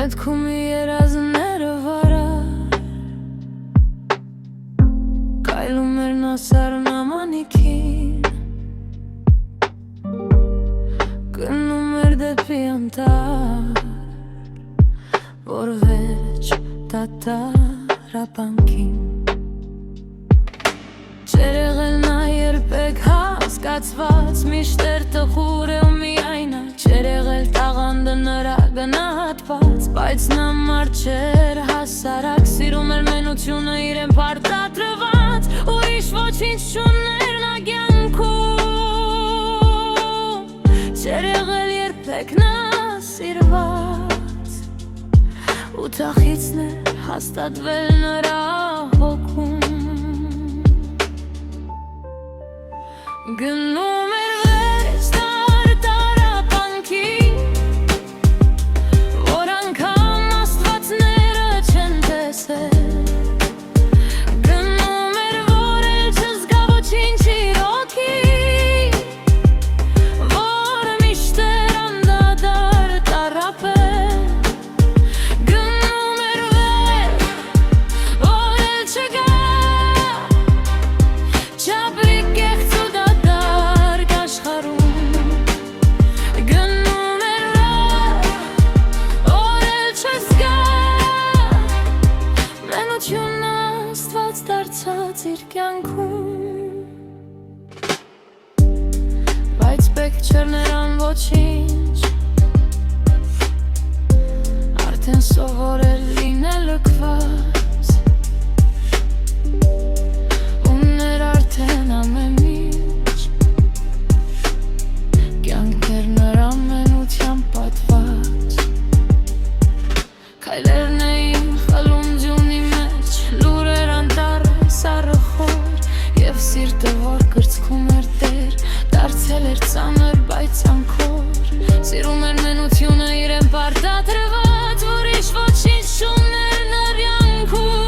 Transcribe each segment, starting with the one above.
Մտքում երազները վարար Կայլում էր նա սառնամանիքին Գնում էր դեպի անտառ Որ վեճ դատարապանքին Չէր եղել նա երբեք հասկացված Միշտ էր տխուր ու միայնակ Չէր եղել տաղանդը նրա գնահատված Բայց նա մարդ չէր հասարակ Սիրում էր մենությունը իրեն պարտադրված Ուրիշ ոչինչ չուներ նա կյանքում Չէր եղել երբեք նա սիրված Ու թախիցն էր հաստատվել նրա հոգում Գնում էր վեր տառապանքին Որ անգամ աստվածները չեն տեսել Գնում էր որ էլ չզգա ոչինչ իր հոգին Որ միշտ էր անդադար տառապել Գնում էր վեր որ էլ չգա Չապրիկ Աստված դարձած իր կյանքում Բայց պետք չէր նրան ոչինչ Արդեն սովորել լինել լքված Ուներ արդեն ամեն ինչ Կյանքեր նրա մենության պատված Քայլերն էին խլում ձյունի մեջ Լուրեր անտառը սառը խոր Եվ սիրտը որ կրծքում էր տեր Դարձել էր ծանր բայց անկոր Սիրում էր մենությունը իրեն պարտադրված Ուրիշ ոչինչ չուներ նրա կյանքում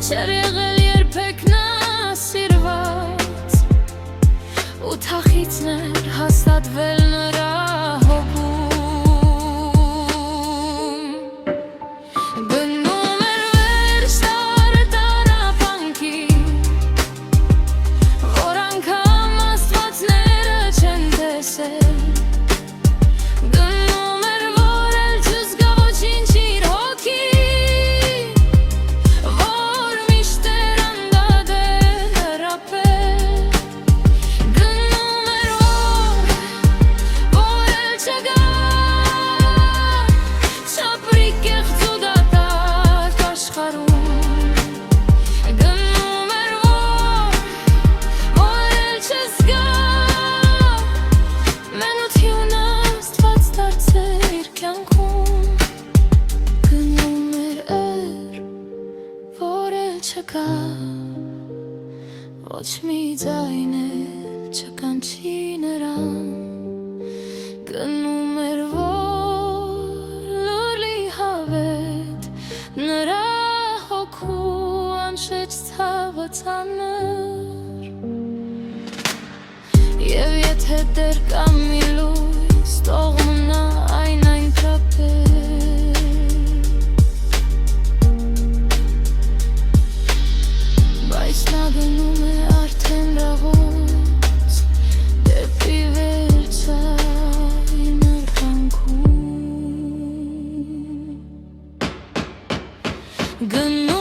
Չէր եղել երբեք նա սիրված Ու թախիցն էր հաստատվել նրա Գնում էր որ էլ չզգա ոչինչ իր հոգին Որ միշտ էր անդադար տառապել Գնում էր որ էլ չգա Չապրի կեղծ ու դատարկ աշխարհում Գնում էր որ էլ չզգա Մենությունը աստված դարձել իր կյանքում Գնում էր որ էլ չկա Ոչ մի ձայն էլ չկանչի նրան Գնում էր որ լուրլի հավետ Նրա հոգու անշեջ ցավը ծանր Եվ եթե դեր կա մի լույս Թող մնա այն այնքրապել Բայց նա գնում է արդեն լավոց Դեպի վերջային արկանքում Գնում